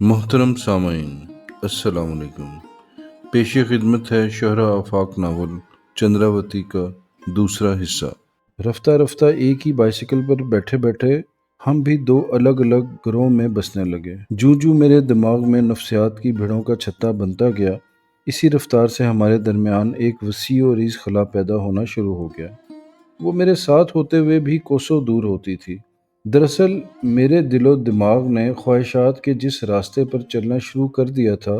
मोहतरम सामईन, अस्सलाम वालेकुम। पेश खिदमत है शहरा आफाक नावल चंद्रावती का दूसरा हिस्सा। रफ्ता रफ्ता एक ही बाइसिकल पर बैठे बैठे हम भी दो अलग अलग घरों में बसने लगे। जूं जूं मेरे दिमाग में नफ्सियात की भिड़ों का छत्ता बनता गया, इसी रफ्तार से हमारे दरमियान एक वसी और रीज़ खला पैदा होना शुरू हो गया। वो मेरे साथ होते हुए भी कोसों दूर होती थी। दरअसल मेरे दिलो दिमाग ने ख्वाहिशात के जिस रास्ते पर चलना शुरू कर दिया था,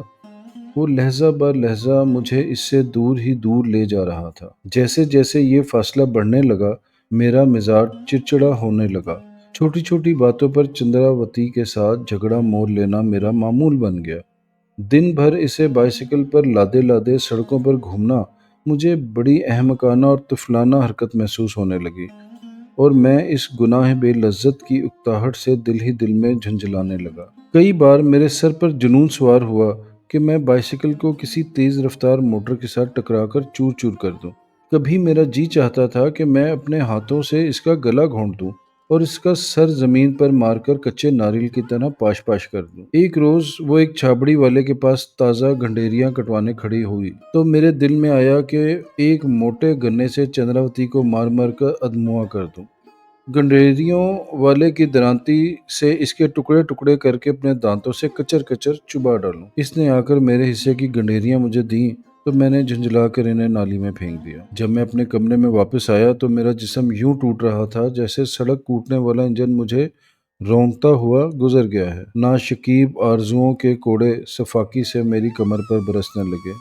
वो लहजा ब लहजा मुझे इससे दूर ही दूर ले जा रहा था। जैसे जैसे ये फासला बढ़ने लगा, मेरा मिजाज चिड़चिड़ा होने लगा। छोटी छोटी बातों पर चंद्रावती के साथ झगड़ा मोल लेना मेरा मामूल बन गया। दिन भर इसे बाइसिकल पर लादे लादे सड़कों पर घूमना मुझे बड़ी अहमकाना और तुफलाना हरकत महसूस होने लगी, और मैं इस गुनाह बे लज्जत की उकताहट से दिल ही दिल में झंझलाने लगा। कई बार मेरे सर पर जुनून सवार हुआ कि मैं बाइसिकल को किसी तेज़ रफ्तार मोटर के साथ टकराकर चूर चूर कर दूं। कभी मेरा जी चाहता था कि मैं अपने हाथों से इसका गला घोंट दूं और इसका सर जमीन पर मारकर कच्चे नारियल की तरह पाश पाश कर दूं। एक रोज वो एक छाबड़ी वाले के पास ताज़ा गंडेरियां कटवाने खड़ी हुई तो मेरे दिल में आया कि एक मोटे गन्ने से चंद्रावती को मार मार कर अधमुआ कर दूं। गंडेरियों वाले की दरांती से इसके टुकड़े टुकड़े करके अपने दांतों से कचर कचर चुबा डालूं। इसने आकर मेरे हिस्से की गंडेरियां मुझे दी तो मैंने झुंझला कर इन्हें नाली में फेंक दिया। जब मैं अपने कमरे में वापस आया तो मेरा जिस्म यूं टूट रहा था जैसे सड़क कूटने वाला इंजन मुझे रौंदता हुआ गुजर गया है। नाशकीब आरजुओं के कोड़े सफाकी से मेरी कमर पर बरसने लगे।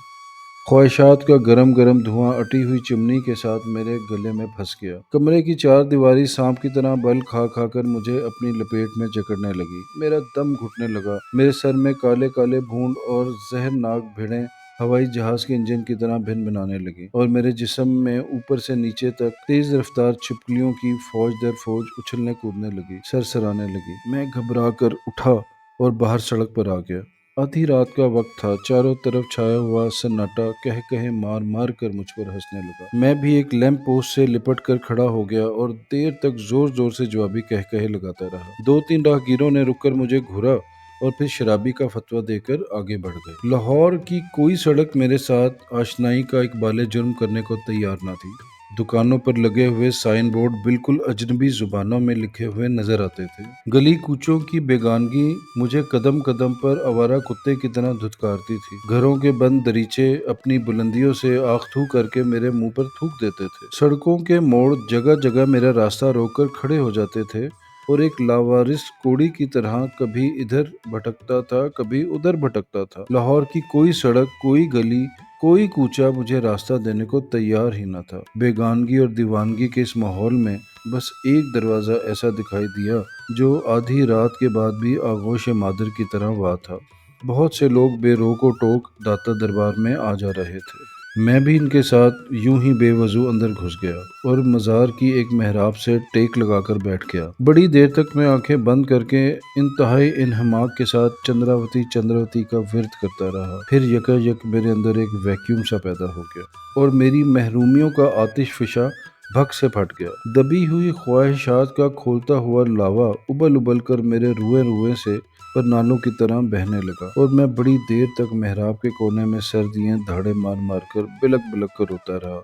ख्वाहिशात का गरम गरम धुआं अटी हुई चिमनी के साथ मेरे गले में फंस गया। कमरे की चार दीवारी सांप की तरह बल खा खा कर मुझे अपनी लपेट में जकड़ने लगी। मेरा दम घुटने लगा। मेरे सर में काले काले भूंड और जहरनाक भिड़ें हवाई जहाज के इंजन की तरह भिन भिनाने लगी, और मेरे जिस्म में ऊपर से नीचे तक तेज रफ्तार छिपकलियों की फौज दर फौज उछलने कूदने लगी, सरसराने लगी। मैं घबरा कर उठा और बाहर सड़क पर आ गया। आधी रात का वक्त था। चारों तरफ छाया हुआ सन्नाटा कह कहे मार मार कर मुझ पर हंसने लगा। मैं भी एक लैंप पोस्ट से लिपट कर खड़ा हो गया और देर तक जोर जोर से जवाबी कह कहे लगाता रहा। दो तीन राहगीरों ने रुककर मुझे घूरा और फिर शराबी का फतवा देकर आगे बढ़ गए। लाहौर की कोई सड़क मेरे साथ आशनाई का इकबाल जुर्म करने को तैयार न थी। दुकानों पर लगे हुए साइन बोर्ड बिल्कुल अजनबी जुबानों में लिखे हुए नजर आते थे। गली कूचों की बेगानगी मुझे कदम कदम पर आवारा कुत्ते की तरह धुतकारती थी। घरों के बंद दरीचे अपनी बुलंदियों से आख थू करके मेरे मुंह पर थूक देते थे। सड़कों के मोड़ जगह जगह मेरा रास्ता रोककर खड़े हो जाते थे और एक लावारिस कोड़ी की तरह कभी इधर भटकता था कभी उधर भटकता था। लाहौर की कोई सड़क, कोई गली, कोई कूचा मुझे रास्ता देने को तैयार ही न था। बेगानगी और दीवानगी के इस माहौल में बस एक दरवाज़ा ऐसा दिखाई दिया जो आधी रात के बाद भी आगोश मादर की तरह वाह था। बहुत से लोग बेरोको टोक दाता दरबार में आ जा रहे थे। मैं भी इनके साथ यूं ही बेवजू अंदर घुस गया और मज़ार की एक मेहराब से टेक लगाकर बैठ गया। बड़ी देर तक मैं आंखें बंद करके इंतहाई इन्हमाक के साथ चंद्रावती चंद्रावती का विर्द करता रहा। फिर यकायक मेरे अंदर एक वैक्यूम सा पैदा हो गया और मेरी महरूमियों का आतिश फिशा भक से फट गया। दबी हुई ख्वाहिशात का खोलता हुआ लावा उबल उबल कर मेरे रुए रुए से पर नालों की तरह बहने लगा, और मैं बड़ी देर तक मेहराब के कोने में सर दिए धाड़े मार मार कर बिलक बिलक कर रोता रहा।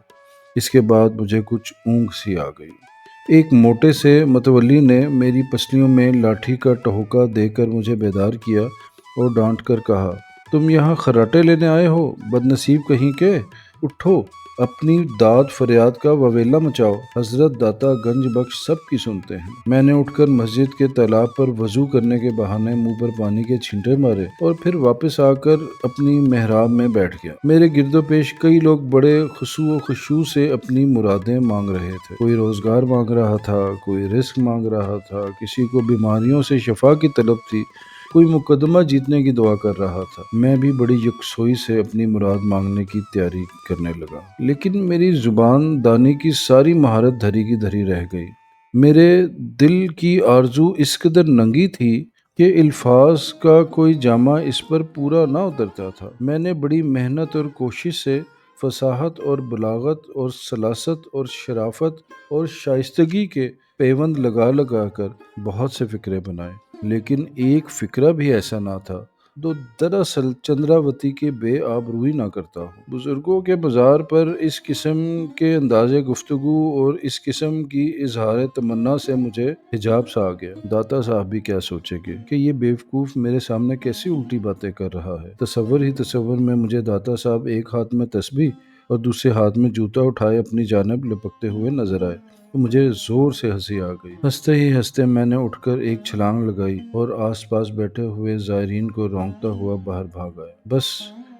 इसके बाद मुझे कुछ ऊँघ सी आ गई। एक मोटे से मतवली ने मेरी पसलियों में लाठी का टहुका देकर मुझे बेदार किया और डांट कर कहा, तुम यहाँ खर्राटे लेने आए हो बदनसीब कहीं के? उठो, अपनी दाद फरियाद का ववेला मचाओ, हजरत दाता गंज बख्श सब की सुनते हैं। मैंने उठकर मस्जिद के तालाब पर वजू करने के बहाने मुंह पर पानी के छींटे मारे और फिर वापस आकर अपनी मेहराब में बैठ गया। मेरे गिरदो पेश कई लोग बड़े खुशू व खुशू से अपनी मुरादें मांग रहे थे। कोई रोजगार मांग रहा था, कोई रिस्क मांग रहा था, किसी को बीमारियों से शफा की तलब थी, कोई मुकदमा जीतने की दुआ कर रहा था। मैं भी बड़ी यकसोई से अपनी मुराद मांगने की तैयारी करने लगा, लेकिन मेरी जुबान दानी की सारी महारत धरी की धरी रह गई। मेरे दिल की आरजू इस कदर नंगी थी कि अल्फाज का कोई जामा इस पर पूरा ना उतरता था। मैंने बड़ी मेहनत और कोशिश से फसाहत और बलागत और सलासत और शराफत और शाइस्तगी के पेवंद लगा लगा कर बहुत से फ़िक्रे बनाए, लेकिन एक फ़िक्रा भी ऐसा ना था تو دراصل چندراوتی کی بے آبروئی نہ کرتا ہوں۔ بزرگوں کے مزار پر اس قسم کے انداز گفتگو اور اس قسم کی اظہار تمنا سے مجھے حجاب سا آ گیا۔ داتا صاحب بھی کیا سوچے گے کہ یہ بیوقوف میرے سامنے کیسی الٹی باتیں کر رہا ہے۔ تصور ہی تصور میں مجھے داتا صاحب ایک ہاتھ میں تسبیح اور دوسرے ہاتھ میں جوتا اٹھائے اپنی جانب لپکتے ہوئے نظر آئے تو مجھے زور سے ہنسی آ گئی۔ ہنستے ہی ہنستے میں نے اٹھ کر ایک چھلانگ لگائی اور آس پاس بیٹھے ہوئے زائرین کو رونقتا ہوا باہر بھاگ آیا۔ بس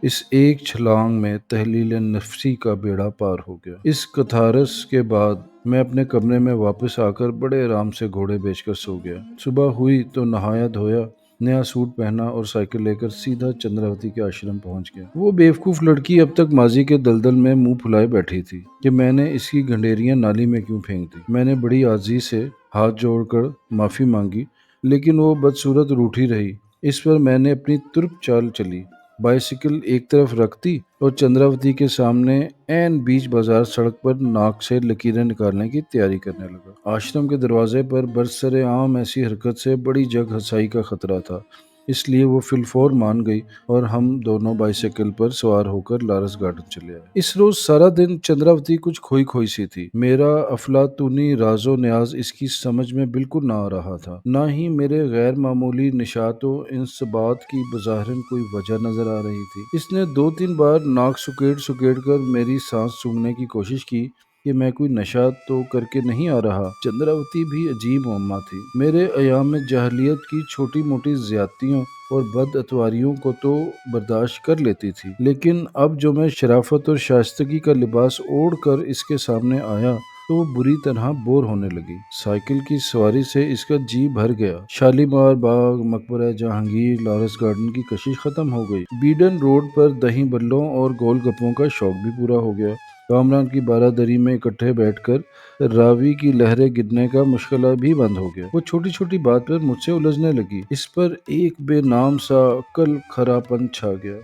اس ایک چھلانگ میں تحلیل نفسی کا بیڑا پار ہو گیا۔ اس کتھارس کے بعد میں اپنے کمرے میں واپس آ کر بڑے آرام سے گھوڑے بیچ کر سو گیا۔ صبح ہوئی تو نہایا دھویا، نیا سوٹ پہنا اور سائیکل لے کر سیدھا چندراوتی کے آشرم پہنچ گیا۔ وہ بیوقوف لڑکی اب تک ماضی کے دلدل میں منہ پھلائے بیٹھی تھی کہ میں نے اس کی گھنڈیریاں نالی میں کیوں پھینک دی۔ میں نے بڑی عاجزی سے ہاتھ جوڑ کر معافی مانگی، لیکن وہ بدصورت روٹھی رہی۔ اس پر میں نے اپنی ترک چال چلی، بائیسیکل ایک طرف رکھ دی اور چندراوتی کے سامنے عین بیچ بازار سڑک پر ناک سے لکیریں نکالنے کی تیاری کرنے لگا۔ آشرم کے دروازے پر برسر عام ایسی حرکت سے بڑی جگ ہنسائی کا خطرہ تھا، اس لیے وہ فی الفور مان گئی اور ہم دونوں بائیسیکل پر سوار ہو کر لارس گارڈن چلے آئے۔ اس روز سارا دن چندراوتی کچھ کھوئی کھوئی سی تھی۔ میرا افلاطونی راز و نیاز اس کی سمجھ میں بالکل نہ آ رہا تھا، نہ ہی میرے غیر معمولی نشاط و انصبات کی بظاہراً کوئی وجہ نظر آ رہی تھی۔ اس نے 2-3 بار ناک سکیڑ کر میری سانس سونگھنے کی کوشش کی کہ میں کوئی نشہ تو کر کے نہیں آ رہا۔ چندراوتی بھی عجیب معمہ تھی۔ میرے ایام جاہلیت کی چھوٹی موٹی زیادتیوں اور بد اتواریوں کو تو برداشت کر لیتی تھی، لیکن اب جو میں شرافت اور شائستگی کا لباس اوڑھ کر اس کے سامنے آیا تو وہ بری طرح بور ہونے لگی۔ سائیکل کی سواری سے اس کا جی بھر گیا۔ شالیمار باغ، مقبرہ جہانگیر، لارس گارڈن کی کشش ختم ہو گئی۔ بیڈن روڈ پر دہی بلوں اور گول گپوں کا شوق بھی پورا ہو گیا۔ کامران کی بارہ دری میں اکٹھے بیٹھ کر راوی کی لہریں گرنے کا مشغلہ بھی بند ہو گیا۔ وہ چھوٹی چھوٹی بات پر مجھ سے الجھنے لگی۔ اس پر ایک بے نام سا کل کھراپن چھا گیا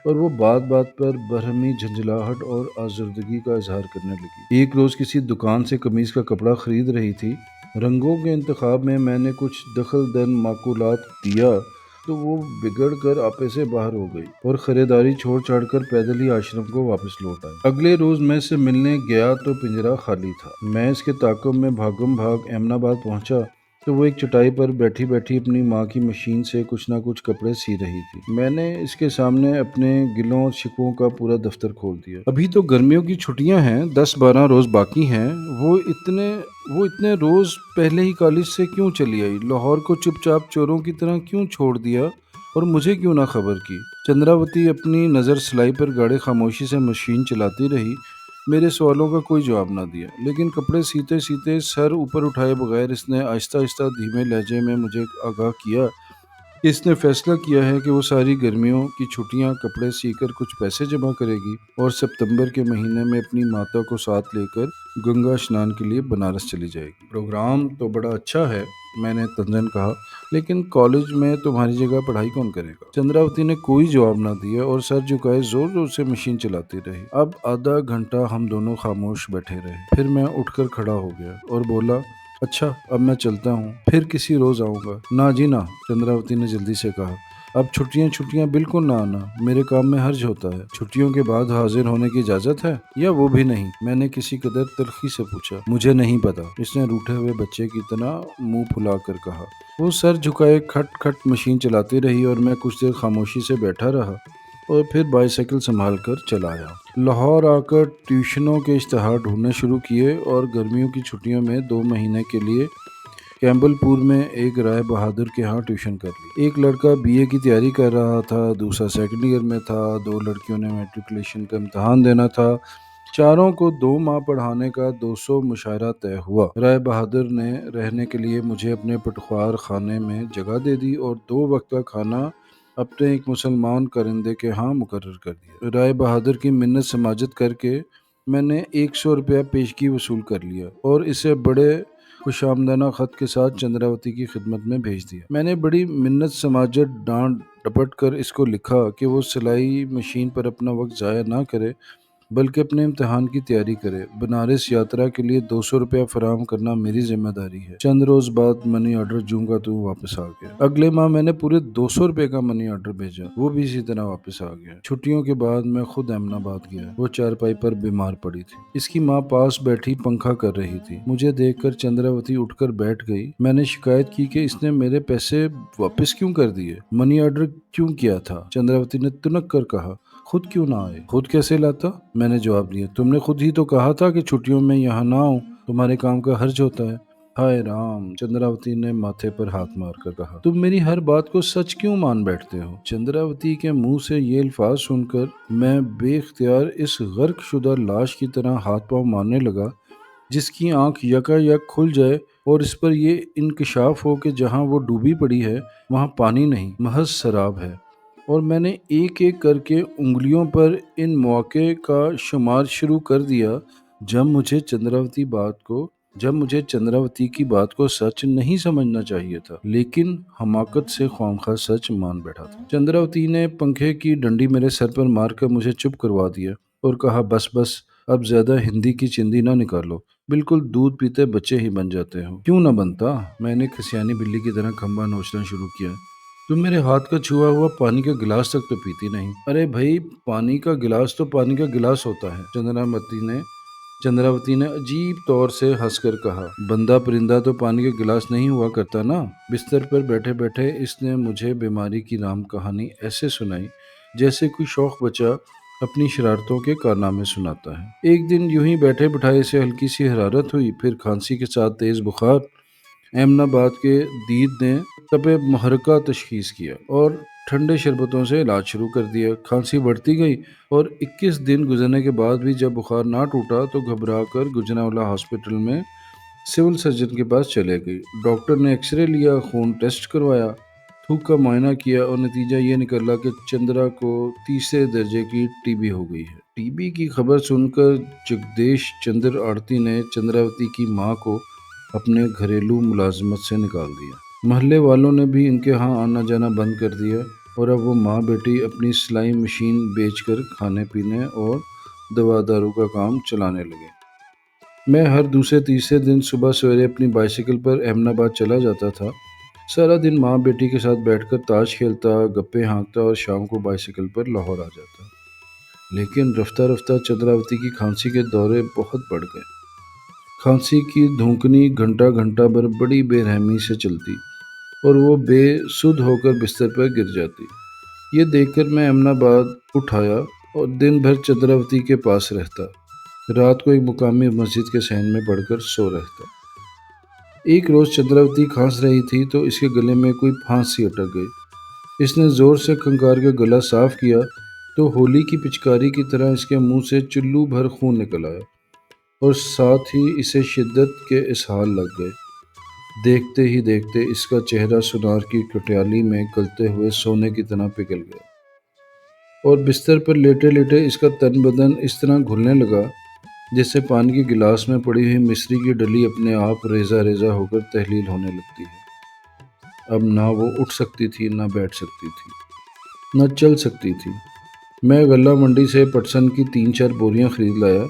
اور وہ بات بات پر برہمی جھنجھلاہٹ اور آزردگی کا اظہار کرنے لگی۔ ایک روز کسی دکان سے قمیص کا کپڑا خرید رہی تھی۔ رنگوں کے انتخاب میں میں نے کچھ دخل دن معقولات دیا تو وہ بگڑ کر آپے سے باہر ہو گئی اور خریداری چھوڑ چھاڑ کر پیدل ہی آشرم کو واپس لوٹ آئی۔ اگلے روز میں سے ملنے گیا تو پنجرہ خالی تھا۔ میں اس کے تعاقب میں بھاگم بھاگ احمد آباد پہنچا تو وہ ایک چٹائی پر بیٹھی بیٹھی اپنی ماں کی مشین سے کچھ نہ کچھ کپڑے سی رہی تھی۔ میں نے اس کے سامنے اپنے گلوں اور شکووں کا پورا دفتر کھول دیا۔ ابھی تو گرمیوں کی چھٹیاں ہیں، 10-12 روز باقی ہیں۔ وہ اتنے روز پہلے ہی کالج سے کیوں چلی آئی؟ لاہور کو چپ چاپ چوروں کی طرح کیوں چھوڑ دیا اور مجھے کیوں نہ خبر کی؟ چندراوتی اپنی نظر سلائی پر گاڑے خاموشی سے مشین چلاتی رہی، میرے سوالوں کا کوئی جواب نہ دیا، لیکن کپڑے سیتے سیتے سر اوپر اٹھائے بغیر اس نے آہستہ آہستہ دھیمے لہجے میں مجھے آگاہ کیا کہ اس نے فیصلہ کیا ہے کہ وہ ساری گرمیوں کی چھٹیاں کپڑے سی کر کچھ پیسے جمع کرے گی اور ستمبر کے مہینے میں اپنی ماتا کو ساتھ لے کر گنگا اسنان کے لیے بنارس چلی جائے گی۔ پروگرام تو بڑا اچھا ہے، میں نے تنزن کہا، لیکن کالج میں تمہاری جگہ پڑھائی کون کرے گا؟ چندراوتی نے کوئی جواب نہ دیا اور سر جھکائے زور زور سے مشین چلاتی رہی۔ اب آدھا گھنٹہ ہم دونوں خاموش بیٹھے رہے، پھر میں اٹھ کر کھڑا ہو گیا اور بولا، اچھا اب میں چلتا ہوں، پھر کسی روز آؤں گا۔ نہ جی نہ، چندراوتی نے جلدی سے کہا، اب چھٹیاں بالکل نہ آنا، میرے کام میں حرج ہوتا ہے۔ چھٹیوں کے بعد حاضر ہونے کی اجازت ہے یا وہ بھی نہیں؟ میں نے کسی قدر تلخی سے پوچھا۔ مجھے نہیں پتا، اس نے روٹھے ہوئے بچے کی طرح منہ پھلا کر کہا۔ وہ سر جھکائے کھٹ کھٹ مشین چلاتی رہی اور میں کچھ دیر خاموشی سے بیٹھا رہا اور پھر بائیسیکل سنبھال کر چلا آیا۔ لاہور آ کر ٹیوشنوں کے اشتہار ڈھونڈنے شروع کیے اور گرمیوں کی چھٹیوں میں 2 مہینے کے لیے کیمبل پور میں ایک رائے بہادر کے ہاں ٹیوشن کر لی۔ ایک لڑکا BA کی تیاری کر رہا تھا، دوسرا سیکنڈ ایئر میں تھا، 2 لڑکیوں نے میٹریکولیشن کا امتحان دینا تھا۔ چاروں کو 2 ماہ پڑھانے کا 200 مشاہرہ طے ہوا۔ رائے بہادر نے رہنے کے لیے مجھے اپنے پٹخوار خانے میں جگہ دے دی اور 2 وقت کا کھانا اپنے ایک مسلمان کرندے کے ہاں مقرر کر دیا۔ رائے بہادر کی منت سماجت کر کے میں نے 100 روپیہ پیشگی وصول کر لیا اور اسے بڑے خوش آمدانہ خط کے ساتھ چندراوتی کی خدمت میں بھیج دیا۔ میں نے بڑی منت سماجت ڈانٹ ڈپٹ کر اس کو لکھا کہ وہ سلائی مشین پر اپنا وقت ضائع نہ کرے बल्कि अपने इम्तिहान की तैयारी करे। बनारस यात्रा के लिए 200 रुपया फराहम करना मेरी जिम्मेदारी है। चंद रोज बाद मनी ऑर्डर दूंगा तो वापस आ गया। अगले माह मैंने पूरे 200 रुपए का मनी ऑर्डर भेजा, वो भी इसी तरह वापस आ गया। छुट्टियों के बाद मैं खुद अहमदाबाद गया। वो चारपाई पर बीमार पड़ी थी। इसकी माँ पास बैठी पंखा कर रही थी। मुझे देखकर चंद्रावती उठकर बैठ गई। मैंने शिकायत की कि इसने मेरे पैसे वापस क्यों कर दिए, मनी ऑर्डर क्यों किया था। चंद्रावती ने तुनक कर कहा, खुद क्यों ना आए। खुद कैसे लाता, मैंने जवाब दिया। तुमने खुद ही तो कहा था कि छुट्टियों में यहाँ ना आऊं, तुम्हारे काम का हर्ज होता है। हाय राम, चंद्रावती ने माथे पर हाथ मारकर कहा। तुम मेरी हर बात को सच क्यों मान बैठते हो। चंद्रावती के मुंह से ये अल्फाज सुनकर मैं बेख्तियार इस गर्क शुदा लाश की तरह हाथ पांव मारने लगा, जिसकी आंख यकायक खुल जाए और इस पर ये इंकशाफ हो कि जहां वो डूबी पड़ी है वहां पानी नहीं, महज शराब है। और मैंने एक एक करके उंगलियों पर इन मौके का शुमार शुरू कर दिया जब मुझे चंद्रावती की बात को सच नहीं समझना चाहिए था, लेकिन हमाकत से ख्वामखा सच मान बैठा था। चंद्रावती ने पंखे की डंडी मेरे सर पर मारकर मुझे चुप करवा दिया और कहा, बस बस, अब ज्यादा हिंदी की चिंदी ना निकालो, बिल्कुल दूध पीते बच्चे ही बन जाते हो। क्यों ना बनता, मैंने खसियानी बिल्ली की तरह खंबा नोचना शुरू किया। तुम मेरे हाथ का छुआ हुआ पानी का गिलास तक तो पीती नहीं। अरे भाई, पानी का गिलास तो पानी का गिलास होता है, चंद्रावती ने अजीब तौर से हंसकर कहा। बंदा परिंदा तो पानी का गिलास नहीं हुआ करता ना। बिस्तर पर बैठे बैठे इसने मुझे बीमारी की राम कहानी ऐसे सुनाई जैसे कोई शौक बच्चा अपनी शरारतों के कारनामे सुनाता है। एक दिन यूं ही बैठे बिठाए से हल्की सी हरारत हुई, फिर खांसी के साथ तेज बुखार। अहमदाबाद के दीद ने तपे महरका तशखीस किया और ठंडे शरबतों से इलाज शुरू कर दिया। खांसी बढ़ती गई और 21 दिन गुजरने के बाद भी जब बुखार ना टूटा तो घबरा कर गुजरांवाला हॉस्पिटल में सिविल सर्जन के पास चले गई। डॉक्टर ने एक्सरे लिया, खून टेस्ट करवाया, थूक का मुआयना किया और नतीजा ये निकला कि चंद्रा को तीसरे दर्जे की टीबी हो गई है। टीबी की खबर सुनकर जगदेश चंद्र आरती ने चंद्रावती की माँ को अपने घरेलू मुलाजमत से निकाल दिया। महल्ले वालों ने भी इनके यहाँ आना जाना बंद कर दिया और अब वो माँ बेटी अपनी सिलाई मशीन बेचकर खाने पीने और दवा दारू का काम चलाने लगे। मैं हर दूसरे तीसरे दिन सुबह सवेरे अपनी बाइसिकल पर अहमदाबाद चला जाता था। सारा दिन माँ बेटी के साथ बैठकर ताश खेलता, गप्पे हाँकता और शाम को बाइसिकल पर लाहौर आ जाता। लेकिन रफ्ता रफ्ता चंद्रावती की खांसी के दौरे बहुत बढ़ गए। खांसी की धुंकनी घंटा घंटा भर बड़ी बेरहमी से चलती और वो बेसुध होकर बिस्तर पर गिर जाती। ये देखकर मैं अहमदाबाद उठाया और दिन भर चंद्रावती के पास रहता। रात को एक मुकामी मस्जिद के सहन में पड़कर सो रहता। एक रोज चंद्रावती खांस रही थी तो इसके गले में कोई फांसी अटक गई। इसने जोर से खंगार के गला साफ किया तो होली की पिचकारी की तरह इसके मुंह से चुल्लू भर खून निकल आया और साथ ही इसे शिद्दत के इसहाल लग गए। देखते ही देखते इसका चेहरा सुनार की कटियाली में गलते हुए सोने की तरह पिघल गया और बिस्तर पर लेटे लेटे इसका तन बदन इस तरह घुलने लगा जैसे पानी के गिलास में पड़ी हुई मिश्री की डली अपने आप रेजा रेजा होकर तहलील होने लगती है। अब ना वो उठ सकती थी, ना बैठ सकती थी, न चल सकती थी। मैं गल्ला मंडी से पटसन की 3-4 बोरियां खरीद लाया।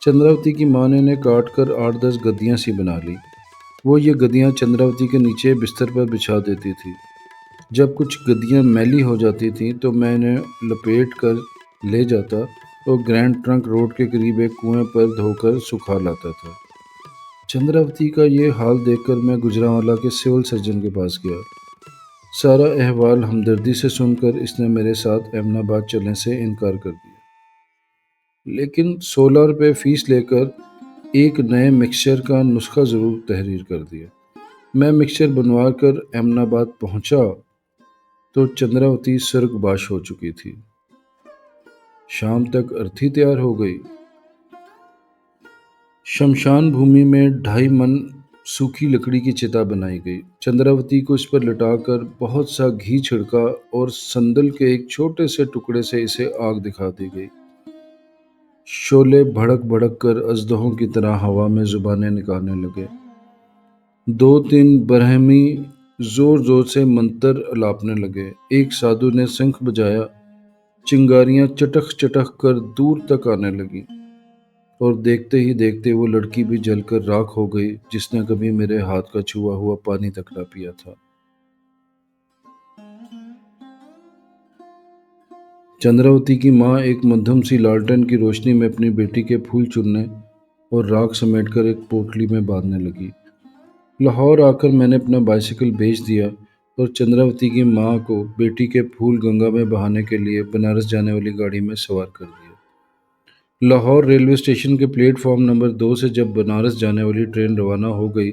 चंद्रावती की माँ ने इन्हें काट कर 8-10 गद्दियाँ सी बना ली। वो ये गद्दियाँ चंद्रावती के नीचे बिस्तर पर बिछा देती थी। जब कुछ गद्दियाँ मैली हो जाती थीं तो मैं इन्हें लपेट कर ले जाता और ग्रैंड ट्रंक रोड के करीब एक कुएं पर धोकर सुखा लाता था। चंद्रावती का ये हाल देखकर मैं गुजरांवाला के सिविल सर्जन के पास गया। सारा अहवाल हमदर्दी से सुनकर इसने मेरे साथ अहमदाबाद चलने से इनकार कर दिया, लेकिन 16 रुपये फीस लेकर एक नए मिक्सचर का नुस्खा ज़रूर तहरीर कर दिया। मैं मिक्सचर बनवा कर अहमदाबाद पहुंचा तो चंद्रावती स्वर्गवास हो चुकी थी। शाम तक अर्थी तैयार हो गई। शमशान भूमि में 2.5 मन सूखी लकड़ी की चिता बनाई गई। चंद्रावती को इस पर लटाकर बहुत सा घी छिड़का और संदल के एक छोटे से टुकड़े से इसे आग दिखा दी गई। शोले भड़क भड़क कर अजदहों की तरह हवा में जुबानें निकालने लगे। 2-3 बरहमी जोर जोर से मंत्र अलापने लगे। एक साधु ने शंख बजाया چنگاریاں چٹک چٹک کر دور تک آنے لگی، اور دیکھتے ہی دیکھتے وہ لڑکی بھی جل کر راکھ ہو گئی جس نے کبھی میرے ہاتھ کا چھوا ہوا پانی تک نہ پیا تھا۔ چندراوتی کی ماں ایک مدھم سی لالٹین کی روشنی میں اپنی بیٹی کے پھول چننے اور راکھ سمیٹ کر ایک پوٹلی میں باندھنے لگی۔ لاہور آ کر میں نے اپنا بائیسیکل بیچ دیا اور چندراوتی کی ماں کو بیٹی کے پھول گنگا میں بہانے کے لیے بنارس جانے والی گاڑی میں سوار کر دیا۔ لاہور ریلوے اسٹیشن کے پلیٹ فارم نمبر 2 سے جب بنارس جانے والی ٹرین روانہ ہو گئی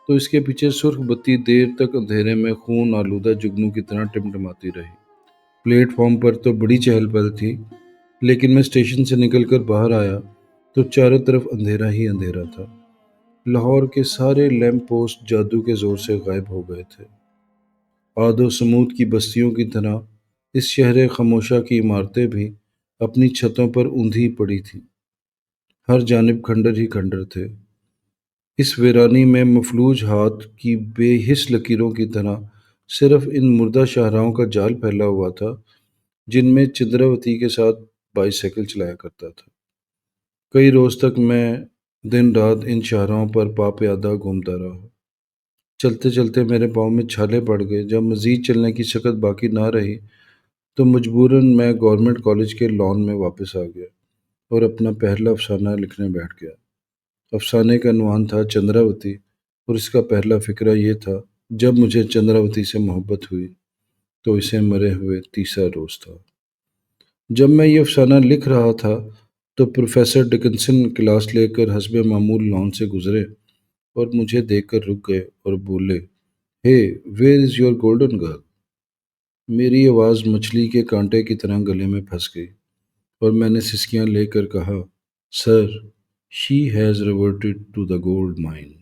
تو اس کے پیچھے سرخ بتی دیر تک اندھیرے میں خون آلودہ جگنو کی طرح ٹمٹماتی رہی۔ پلیٹ فارم پر تو بڑی چہل پہل تھی، لیکن میں اسٹیشن سے نکل کر باہر آیا تو چاروں طرف اندھیرا ہی اندھیرا تھا۔ لاہور کے سارے لیمپ پوسٹ جادو کے زور سے غائب ہو گئے تھے۔ آد و سمود کی بستیوں کی طرح اس شہر خاموشہ کی عمارتیں بھی اپنی چھتوں پر اوندھی پڑی تھیں۔ ہر جانب کھنڈر ہی کھنڈر تھے۔ اس ویرانی میں مفلوج ہاتھ کی بے حس لکیروں کی طرح صرف ان مردہ شاہراہوں کا جال پھیلا ہوا تھا جن میں چندراوتی کے ساتھ بائیسیکل چلایا کرتا تھا۔ کئی روز تک میں دن رات ان شاہراہوں پر پا پیادہ گھومتا رہا۔ چلتے چلتے میرے پاؤں میں چھالے پڑ گئے۔ جب مزید چلنے کی شکت باقی نہ رہی تو مجبوراً میں گورنمنٹ کالج کے لان میں واپس آ گیا اور اپنا پہلا افسانہ لکھنے بیٹھ گیا۔ افسانے کا عنوان تھا چندراوتی، اور اس کا پہلا فقرہ یہ تھا: جب مجھے چندراوتی سے محبت ہوئی تو اسے مرے ہوئے تیسرا روز تھا۔ جب میں یہ افسانہ لکھ رہا تھا تو پروفیسر ڈکنسن کلاس لے کر حسب معمول لان سے گزرے اور مجھے دیکھ کر رک گئے اور بولے، "ہے، where is your golden girl?" میری آواز مچھلی کے کانٹے کی طرح گلے میں پھنس گئی اور میں نے سسکیاں لے کر کہا، "sir, she has reverted to the gold mine."